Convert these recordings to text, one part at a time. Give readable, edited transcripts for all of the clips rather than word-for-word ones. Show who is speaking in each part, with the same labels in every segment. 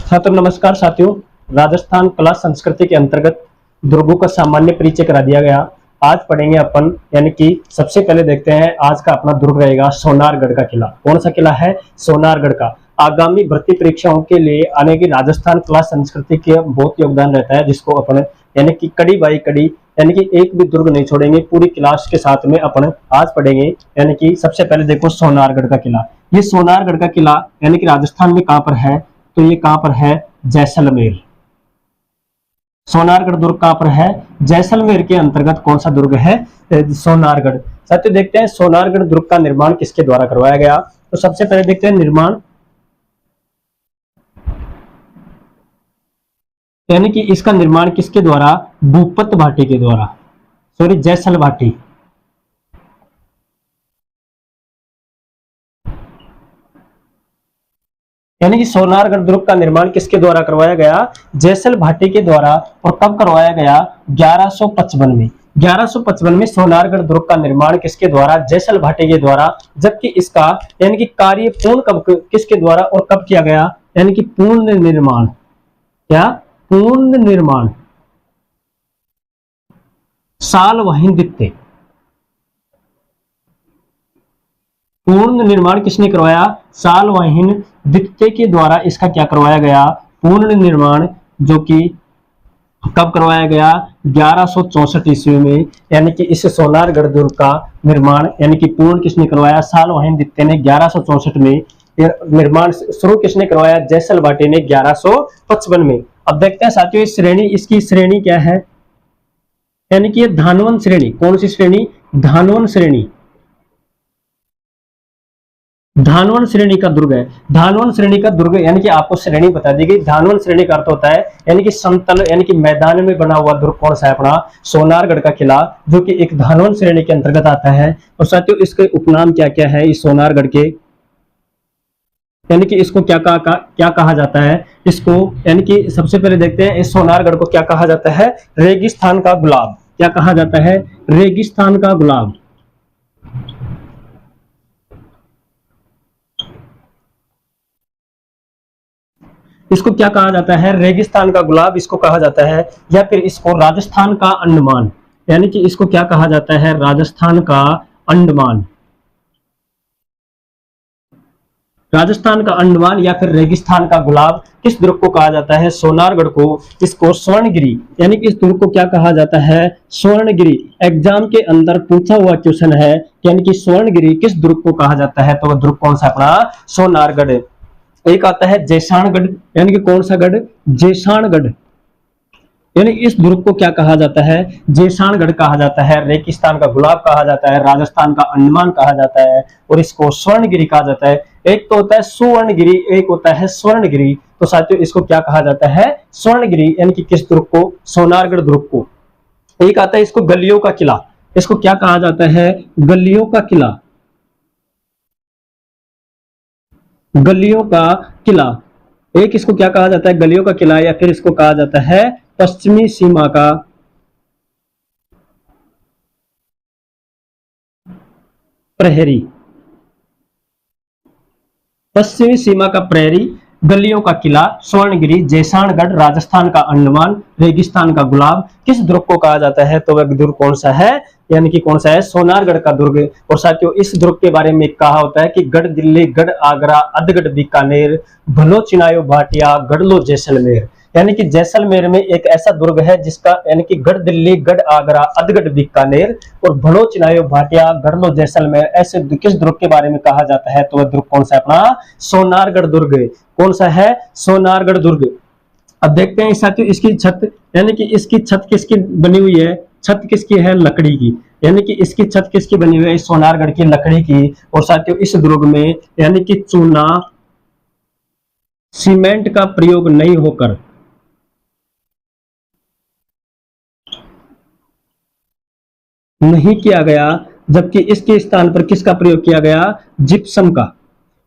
Speaker 1: छात्र नमस्कार साथियों, राजस्थान कला संस्कृति के अंतर्गत दुर्गों का सामान्य परिचय करा दिया गया। आज पढ़ेंगे अपन, यानी कि सबसे पहले देखते हैं आज का अपना दुर्ग रहेगा सोनारगढ़ का किला। कौन सा किला है? सोनारगढ़ का। आगामी भर्ती परीक्षाओं के लिए आने की राजस्थान कला संस्कृति के बहुत योगदान रहता है, जिसको अपन यानी कि कड़ी बाई कड़ी, यानी कि एक भी दुर्ग नहीं छोड़ेंगे, पूरी क्लास के साथ में अपन आज पढ़ेंगे। यानी कि सबसे पहले देखो सोनारगढ़ का किला। ये सोनारगढ़ का किला यानी कि राजस्थान में कहां पर है? तो ये कहां पर है? जैसलमेर। सोनारगढ़ दुर्ग कहां पर है? जैसलमेर के अंतर्गत कौन सा दुर्ग है? सोनारगढ़। साथियों देखते हैं सोनारगढ़ दुर्ग का निर्माण किसके द्वारा करवाया गया। तो सबसे पहले देखते हैं निर्माण, यानी कि इसका निर्माण किसके द्वारा? भूपत भाटी के द्वारा, सॉरी जैसल भाटी। यानी कि सोनारगढ़ दुर्ग का निर्माण किसके द्वारा करवाया गया? जैसल भाटी के द्वारा। और कब करवाया गया? 1155 में। 1155 में सोनारगढ़ दुर्ग का निर्माण किसके द्वारा? जैसल भाटी के द्वारा। जबकि इसका यानी कि कार्य पूर्ण कब किसके द्वारा और कब किया गया? यानी कि पूर्ण निर्माण। क्या? पूर्ण निर्माण सालवाहिनी। पूर्ण निर्माण किसने करवाया? सालवाहिनी द्वितीय के द्वारा इसका क्या करवाया गया? पूर्ण निर्माण, जो कि कब करवाया गया? 1164 ईस्वी में। यानी कि इस सोनारगढ़ दुर्ग का निर्माण यानी कि पूर्ण किसने करवाया? सालवाहिनी द्वितीय ने 1164 में। निर्माण शुरू किसने करवाया? जैसल भाटी ने 1155 में। अब देखते हैं साथियों इस श्रेणी, इसकी श्रेणी क्या है? यानी कि ये धानवन श्रेणी। कौन सी श्रेणी? धानवन श्रेणी। धानवन श्रेणी का दुर्ग है। धानवन श्रेणी का दुर्ग यानी कि आपको श्रेणी बता दी गई। धानवन श्रेणी का अर्थ होता है यानी कि समतल, यानी कि मैदान में बना हुआ दुर्ग। कौन सा है? अपना सोनारगढ़ का किला, जो कि एक धानवन श्रेणी के अंतर्गत आता है। और साथियों इसके उपनाम क्या क्या है इस सोनारगढ़ के? यानी कि इसको क्या कहा जाता है? इसको यानी कि सबसे पहले देखते हैं इस सोनारगढ़ को क्या कहा जाता है? रेगिस्तान का गुलाब। क्या कहा जाता है? रेगिस्तान का गुलाब। इसको क्या कहा जाता है? रेगिस्तान का गुलाब इसको कहा जाता है। या फिर इसको राजस्थान का अंडमान, यानी कि इसको क्या कहा जाता है? राजस्थान का अंडमान। राजस्थान का अंडमान या फिर रेगिस्तान का गुलाब किस दुर्ग को कहा जाता है? सोनारगढ़ को। इसको स्वर्णगिरी, यानी कि इस दुर्ग को क्या कहा जाता है? स्वर्णगिरी। एग्जाम के अंदर पूछा हुआ क्वेश्चन है, यानी कि स्वर्णगिरी किस दुर्ग को कहा जाता है? तो वह दुर्ग कौन सा? अपना सोनारगढ़। एक आता है जैसाणगढ़, यानी कि कौन सा गढ़? जैसाणगढ़। यानी इस दुर्ग को क्या कहा जाता है? जैसाणगढ़ कहा जाता है। रेगिस्तान का गुलाब कहा जाता है, राजस्थान का अंडमान कहा जाता है, और इसको स्वर्णगिरी कहा जाता है। एक तो होता है सुवर्णगिरी, एक होता है स्वर्णगिरी। तो साथियों इसको क्या कहा जाता है? स्वर्णगिरी। यानी कि किस दुर्ग को? सोनारगढ़ दुर्ग को। एक आता है इसको गलियों का किला। इसको क्या कहा जाता है? गलियों का किला। गलियों का किला। एक इसको क्या कहा जाता है? गलियों का किला। या फिर इसको कहा जाता है पश्चिमी सीमा का प्रहरी। पश्चिमी सीमा का प्रहरी, गलियों का किला, स्वर्णगिरी, जैसाणगढ़, राजस्थान का अंडमान, रेगिस्तान का गुलाब किस दुर्ग को कहा जाता है? तो वह दुर्ग कौन सा है? यानी कि कौन सा है? सोनारगढ़ का दुर्ग। और साथियों इस दुर्ग के बारे में कहा होता है कि गढ़ दिल्ली, गढ़ आगरा, अधगढ़ बीकानेर, भलो चिनायो भाटिया, गढ़लो जैसलमेर। यानी कि जैसलमेर में एक ऐसा दुर्ग है जिसका यानी कि गढ़ दिल्ली, गढ़ आगरा, अधगढ़ बीकानेर और भलो चिनायो भाटिया, गढ़लो जैसलमेर, ऐसे किस दुर्ग के बारे में कहा जाता है? तो वह दुर्ग कौन सा? अपना सोनारगढ़ दुर्ग। कौन सा है? सोनारगढ़ दुर्ग। अब देखते हैं साथियों इसकी छत, यानी कि इसकी छत किसकी बनी हुई है? छत किसकी है? लकड़ी की। यानी कि इसकी छत किसकी बनी हुई है? सोनारगढ़ की लकड़ी की। और साथियों इस दुर्ग में यानी कि चूना सीमेंट का प्रयोग नहीं होकर नहीं किया गया, जबकि इसके स्थान पर किसका प्रयोग किया गया? जिप्सम का।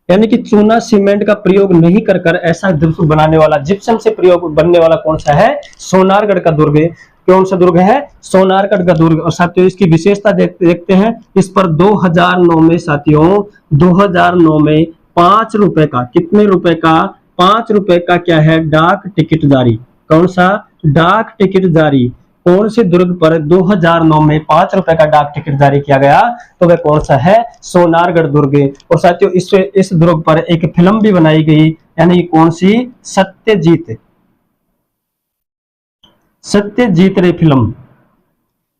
Speaker 1: यानी कि चूना सीमेंट का प्रयोग नहीं कर ऐसा दुर्ग बनाने वाला, जिप्सम से प्रयोग बनने वाला कौन सा है? सोनारगढ़ का दुर्ग। कौन सा दुर्ग है? सोनारगढ़ का दुर्ग। और साथियों इसकी विशेषता देखते हैं। इस पर 2009 में साथियों 2009 में ₹5 का, कितने रुपए का? ₹5 का क्या है? डाक टिकट जारी। कौन सा? डाक टिकट जारी। कौन से दुर्ग पर 2009 में ₹5 का डाक टिकट जारी किया गया? तो वह कौन सा है? सोनारगढ़ दुर्ग। और साथियों इस दुर्ग पर एक फिल्म भी बनाई गई, यानी कौन सी? सत्यजीत, सत्यजीत रे फिल्म,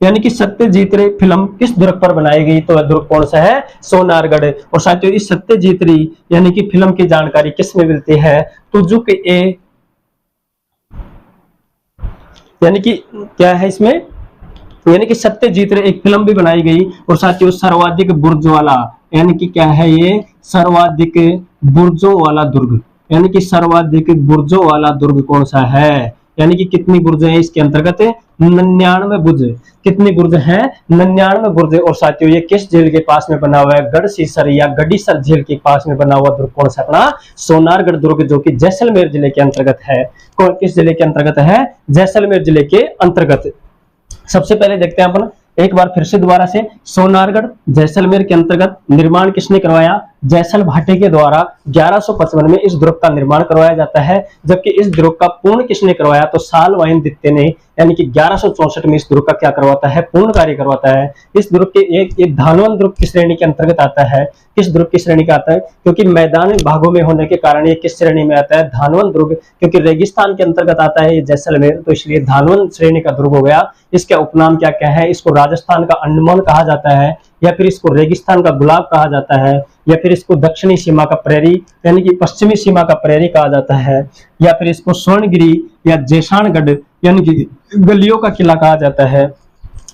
Speaker 1: यानी कि सत्यजीत रे फिल्म किस दुर्ग पर बनाई गई? तो वह दुर्ग कौन सा है? सोनारगढ़। और साथियों इस सत्यजीत री यानी कि फिल्म की जानकारी किस में मिलती है? तुजुक ए, यानी कि क्या है इसमें? यानी कि सत्यजीत रे एक फिल्म भी बनाई गई। और साथियों सर्वाधिक बुर्ज वाला, यानी कि क्या है ये? सर्वाधिक बुर्जों वाला दुर्ग, यानी कि सर्वाधिक बुर्जों वाला दुर्ग कौन सा है? यानी कि कितनी बुर्ज है इसके अंतर्गत? 99 बुर्ज। कितनी बुर्ज है? 99 बुर्ज। और साथियों ये किस झील के पास में बना हुआ है? गढ़सीसर या गढ़ीसर झील के पास में बना हुआ दुर्ग कौन सा? अपना सोनारगढ़ दुर्ग, जो कि जैसलमेर जिले के अंतर्गत है। कौन किस जिले के अंतर्गत है? जैसलमेर जिले के अंतर्गत। सबसे पहले देखते हैं अपन एक बार फिर से दोबारा से, सोनारगढ़ जैसलमेर के अंतर्गत। निर्माण किसने करवाया? जैसल भाटे के द्वारा 1155 में इस दुर्ग का निर्माण करवाया जाता है। जबकि इस दुर्ग का पूर्ण किसने करवाया? तो सालवाइन द्वितीय ने, यानी कि 1164 में इस दुर्ग का क्या करवाता है? पूर्ण कार्य करवाता है। इस दुर्ग के एक धानवन दुर्ग किस श्रेणी के अंतर्गत आता है? किस दुर्ग की श्रेणी का आता है? क्योंकि मैदानी भागों में होने के कारण ये किस श्रेणी में आता है? धानवन दुर्ग। क्योंकि रेगिस्तान के अंतर्गत आता है ये जैसलमेर, तो इसलिए धानवन श्रेणी का दुर्ग हो गया। इसका उपनाम क्या क्या है? इसको राजस्थान का अंडमान कहा जाता है, या फिर इसको रेगिस्तान का गुलाब कहा जाता है, या फिर इसको दक्षिणी सीमा का प्रेरी, यानी कि पश्चिमी सीमा का प्रेरी कहा जाता है, या फिर इसको स्वर्णगिरी या जैसानगढ़ यानी कि गलियों का किला कहा जाता है।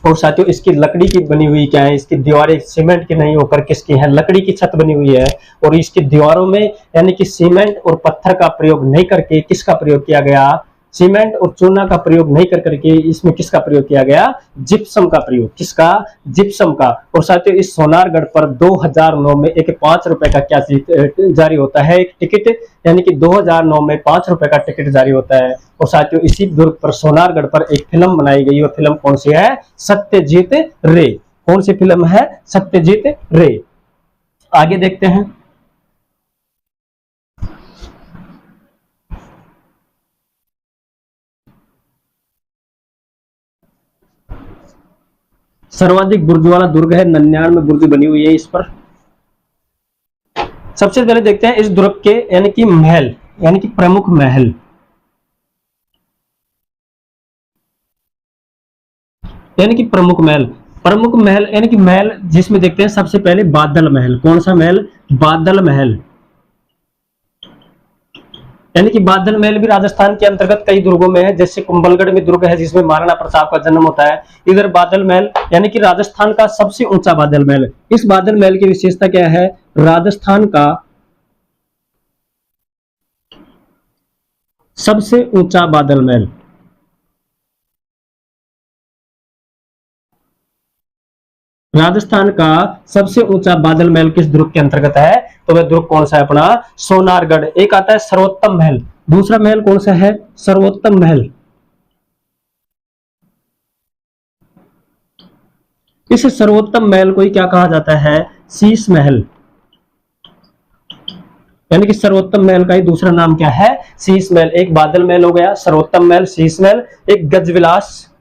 Speaker 1: और साथियों इसकी लकड़ी की बनी हुई क्या है? इसकी दीवारें सीमेंट की नहीं होकर किसकी है? लकड़ी की छत बनी हुई है। और इसकी दीवारों में यानी कि सीमेंट और पत्थर का प्रयोग नहीं करके किसका प्रयोग किया गया? सीमेंट और चूना का प्रयोग नहीं कर करके इसमें किसका प्रयोग किया गया? जिप्सम का प्रयोग। किसका? जिप्सम का। और साथियों इस सोनारगढ़ पर 2009 में एक ₹5 का क्या जारी होता है? एक टिकट, यानी कि 2009 में ₹5 का टिकट जारी होता है। और साथियों इसी दुर्ग पर सोनारगढ़ पर एक फिल्म बनाई गई। वो फिल्म कौन सी है? सत्यजीत रे। कौन सी फिल्म है? सत्यजीत रे। आगे देखते हैं। सर्वाधिक बुर्ज वाला दुर्ग है, 99 बुर्ज बनी हुई है इस पर। सबसे पहले देखते हैं इस दुर्ग के यानी कि महल, यानी कि प्रमुख महल। यानी कि प्रमुख महल, प्रमुख महल यानी कि महल जिसमें देखते हैं सबसे पहले बादल महल। कौन सा महल? बादल महल। यानी कि बादल महल भी राजस्थान के अंतर्गत कई दुर्गों में है, जैसे कुंभलगढ़ में दुर्ग है जिसमें महाराणा प्रताप का जन्म होता है। इधर बादल महल यानी कि राजस्थान का सबसे ऊंचा बादल महल। इस बादल महल की विशेषता क्या है? राजस्थान का सबसे ऊंचा बादल महल। राजस्थान का सबसे ऊंचा बादल महल किस दुर्ग के अंतर्गत है? तो वह दुर्ग कौन सा है? अपना सोनारगढ़। एक आता है सर्वोत्तम महल, दूसरा महल कौन सा है? सर्वोत्तम महल। इस सर्वोत्तम महल को ही क्या कहा जाता है? शीश महल। यानी कि सर्वोत्तम महल का ही दूसरा नाम क्या है? शीश महल। एक बादल महल हो गया, सर्वोत्तम महल, शीश महल। एक गजविलास,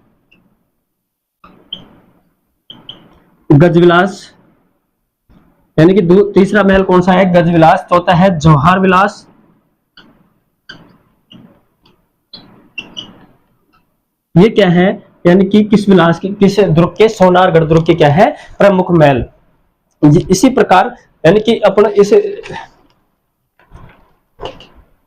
Speaker 1: गजविलास यानी कि तीसरा महल कौन सा है? गजविलास। चौथा है जौहर विलास। ये क्या है? यानी कि किस विलास के, किस दुर्ग के? सोनारगढ़ दुर्ग के क्या है? प्रमुख महल। इसी प्रकार यानी कि अपन इस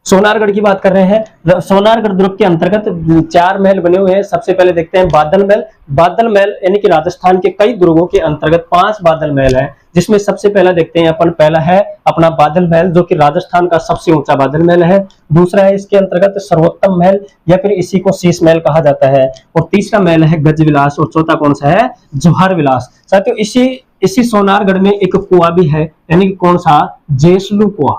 Speaker 1: सोनारगढ़ की बात कर रहे हैं। सोनारगढ़ दुर्ग के अंतर्गत 4 महल बने हुए हैं। सबसे पहले देखते हैं बादल महल। बादल महल यानी कि राजस्थान के कई दुर्गों के अंतर्गत 5 बादल महल है, जिसमें सबसे पहला देखते हैं अपन, पहला है अपना बादल महल जो कि राजस्थान का सबसे ऊंचा बादल महल है। दूसरा है इसके अंतर्गत सर्वोत्तम महल या फिर इसी को शीश महल कहा जाता है। और तीसरा महल है गजविलास। और चौथा कौन सा है? जौहर विलास। साथियों इसी सोनारगढ़ में एक कुआं भी है, यानी कि कौन सा? जेसलू कुआं।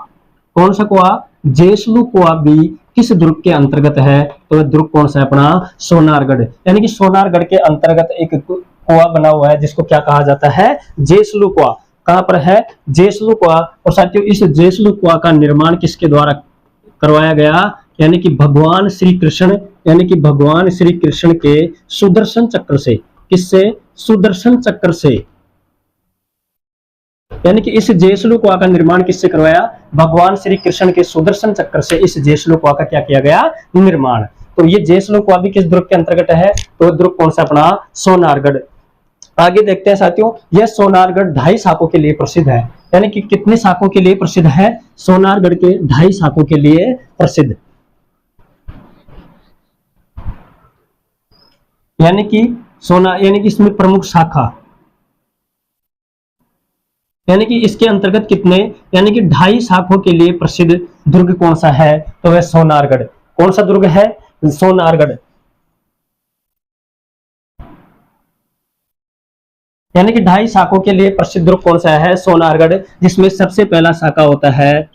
Speaker 1: कौन सा कुआं? जेसलू कुआं भी किस दुर्ग के अंतर्गत है? तो दुर्ग कौन सा है? अपना सोनारगढ़। यानी कि सोनारगढ़ के अंतर्गत एक कुआं बना हुआ है जिसको क्या कहा जाता है? जेसलू कुआं। कहां पर है, जेसलू कुआ। और साथियों इस जेसलू कुआ का निर्माण किसके द्वारा करवाया गया, यानी कि भगवान श्री कृष्ण, यानी कि भगवान श्री कृष्ण के सुदर्शन चक्र से। किससे, सुदर्शन चक्र से। यानी कि इस जेसलू कुआ का निर्माण किससे करवाया, भगवान श्री कृष्ण के सुदर्शन चक्र से इस जेसलू कुआ का क्या किया गया, निर्माण। तो ये जेसलू कुआ भी किस दुर्ग के अंतर्गत है, तो दुर्ग कौन सा अपना, सोनारगढ़। आगे देखते हैं साथियों, यह सोनारगढ़ 2.5 शाखों के लिए प्रसिद्ध है। यानी कि कितने शाखों के लिए प्रसिद्ध है, सोनारगढ़ के 2.5 शाखों के लिए प्रसिद्ध। यानी कि यानी कि इसमें प्रमुख शाखा, यानी कि इसके अंतर्गत कितने, यानी कि 2.5 शाखों के लिए प्रसिद्ध दुर्ग कौन सा है, तो वह सोनारगढ़। कौन सा दुर्ग है, सोनारगढ़। यानी कि 2.5 शाखों के लिए प्रसिद्ध दुर्ग कौन सा है, सोनारगढ़। जिसमें सबसे पहला शाखा होता है,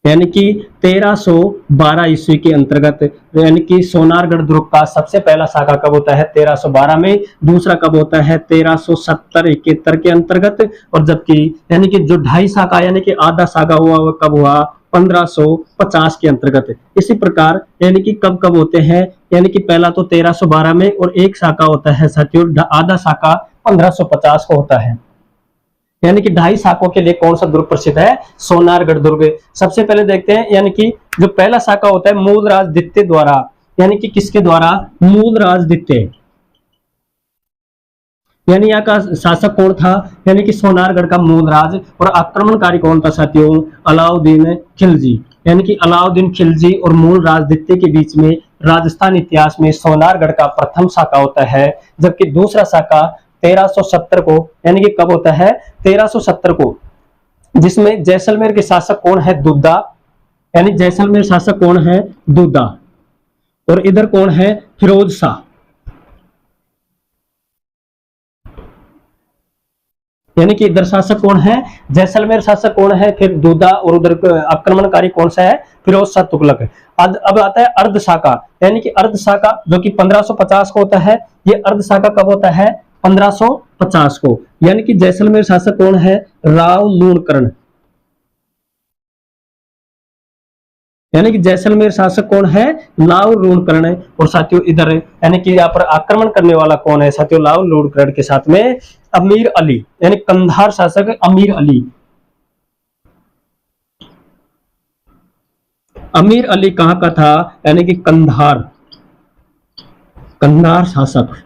Speaker 1: यानी कि 1312 ईस्वी के अंतर्गत, यानी कि सोनारगढ़ दुर्ग का सबसे पहला शाखा कब होता है, 1312 में। दूसरा कब होता है, 1370-71 के अंतर्गत। और जबकि यानी कि जो 2.5 शाखा, यानी कि आधा शाखा हुआ वो कब हुआ, 1550 के अंतर्गत। इसी प्रकार यानी कि कब कब होते हैं, यानी कि पहला तो 1312 में, और एक शाखा होता है साथियों, आधा शाखा 1550 को होता है। यानी कि 2.5 शाखों के लिए कौन सा दुर्ग प्रसिद्ध है, सोनारगढ़ दुर्ग। सबसे पहले देखते हैं, यानी कि जो पहला शाखा होता है मूलराज द्वितीय द्वारा, यानी कि किसके द्वारा, मूलराज द्वितीय। यानी यहाँ का शासक कौन था, यानी कि सोनारगढ़ का मूलराज। और आक्रमणकारी कौन था साथियों, अलाउद्दीन खिलजी। यानी कि अलाउद्दीन खिलजी और मूलराज द्वितीय के बीच में राजस्थान इतिहास में सोनारगढ़ का प्रथम शाखा होता है। जबकि दूसरा शाखा 1370 को, यानी कि कब होता है, 1370 को, जिसमें जैसलमेर के शासक कौन है, दुद्दा। यानी जैसलमेर शासक कौन है, दुद्दा। और इधर कौन है, फिरोज शाह। यानी कि इधर शासक कौन है, जैसलमेर शासक कौन है, फिर दुद्दा, और उधर आक्रमणकारी कौन सा है, फिरोज शाह तुगलक। अब आता है अर्ध शाखा। यानी कि अर्ध शाखा जो कि 1550 को होता है, ये अर्ध शाखा कब होता है, 1550 को। यानी कि जैसलमेर शासक कौन है, राव लूणकरण। यानी कि जैसलमेर शासक कौन है, लाव लूणकरण। और साथियों इधर यानी कि यहाँ पर आक्रमण करने वाला कौन है साथियों, लाव लूणकरण के साथ में अमीर अली, यानी कंधार शासक अमीर अली। अमीर अली कहां का था, यानी कि कंधार, कंधार शासक।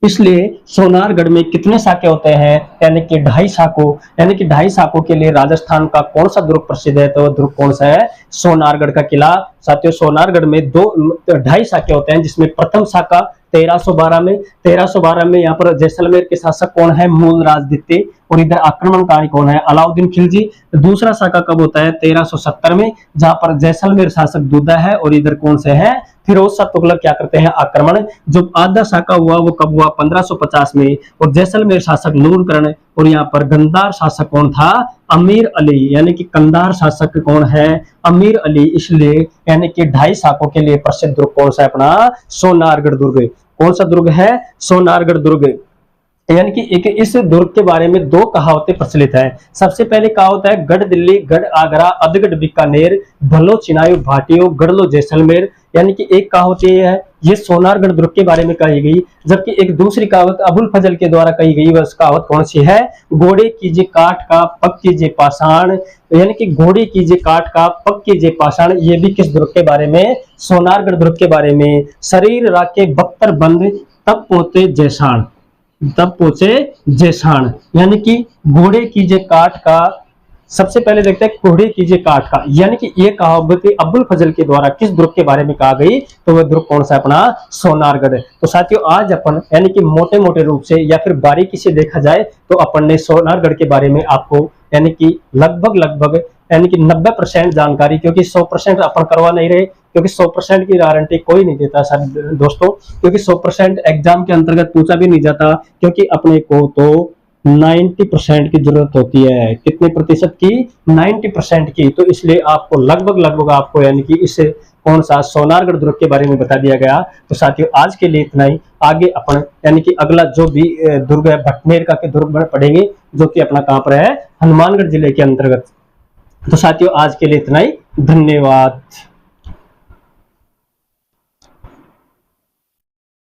Speaker 1: इसलिए सोनारगढ़ में कितने शाखे होते हैं, यानी कि 2.5 शाखों। यानी कि 2.5 शाखों के लिए राजस्थान का कौन सा दुर्ग प्रसिद्ध है, तो दुर्ग कौन सा है, सोनारगढ़ का किला। साथियों सोनारगढ़ में 2.5 शाखे होते हैं, जिसमें प्रथम शाखा 1312 में, 1312 में यहाँ पर जैसलमेर के शासक कौन है, मूलराज द्वितीय। और इधर आक्रमणकारी कौन है, अलाउद्दीन खिलजी। दूसरा शाखा कब होता है, 1370 में, जहां पर जैसलमेर शासक दुद्दा है, और इधर कौन से है, फिरोज शाह तुगलक क्या करते हैं, आक्रमण। जो आधा शाखा हुआ वो कब हुआ, 1550 में। और जैसलमेर शासक लूणकरण, और यहाँ पर गंधार शासक कौन था, अमीर अली। यानी कि कंधार शासक कौन है, अमीर अली। इसलिए यानी कि 2.5 शाखों के लिए प्रसिद्ध दुर्ग कौन सा है अपना, सोनारगढ़ दुर्ग। कौन सा दुर्ग है, सोनारगढ़ दुर्ग। यानी कि एक इस दुर्ग के बारे में 2 कहावतें प्रचलित है। सबसे पहले कहावत है, गढ़ दिल्ली गढ़ आगरा अधगढ़ बीकानेर, भलो चिनायु भाटियो गढ़ लो जैसलमेर। यानी कि एक कहावत ये है, ये सोनारगढ़ दुर्ग के बारे में कही गई। जबकि एक दूसरी कहावत अबुल फजल के द्वारा कही गई, वह कहावत कौन सी है, घोड़े कीजिए काठ का पग कीजिए पाषाण। यानी कि घोड़े कीजिए काठ का पग कीजिए पाषाण, ये भी किस दुर्ग के बारे में, सोनारगढ़ दुर्ग के बारे में। शरीर राखे बख्तर बंद तब पहुंचे जैसाण, तब पहुंचे जैसाण। यानी कि घोड़े कीजिए काठ का, सबसे पहले देखते हैं घोड़े कीजिए काठ का। यानी कि ये कहावत अब्बुल फजल के द्वारा किस दुर्ग के बारे में कहा गई, तो वह दुर्ग कौन सा अपना, सोनारगढ़। तो साथियों आज अपन यानी कि मोटे मोटे रूप से या फिर बारीकी से देखा जाए तो अपन ने सोनारगढ़ के बारे में आपको यानी कि लगभग यानी कि 90% जानकारी, क्योंकि 100% अपन करवा नहीं रहे, क्योंकि 100% की गारंटी कोई नहीं देता सर दोस्तों, क्योंकि 100% एग्जाम के अंतर्गत पूछा भी नहीं जाता, क्योंकि अपने को तो 90% की जरूरत होती है। कितने प्रतिशत की, 90% की। तो इसलिए आपको लगभग आपको यानी कि इस कौन सा सोनारगढ़ दुर्ग के बारे में बता दिया गया। तो साथियों आज के लिए इतना ही। आगे अपन यानी कि अगला जो भी दुर्ग है भटनेर का के दुर्ग पढ़ेंगे, जो कि अपना कहां पर है, हनुमानगढ़ जिले के अंतर्गत। तो साथियों आज के लिए इतना ही, धन्यवाद।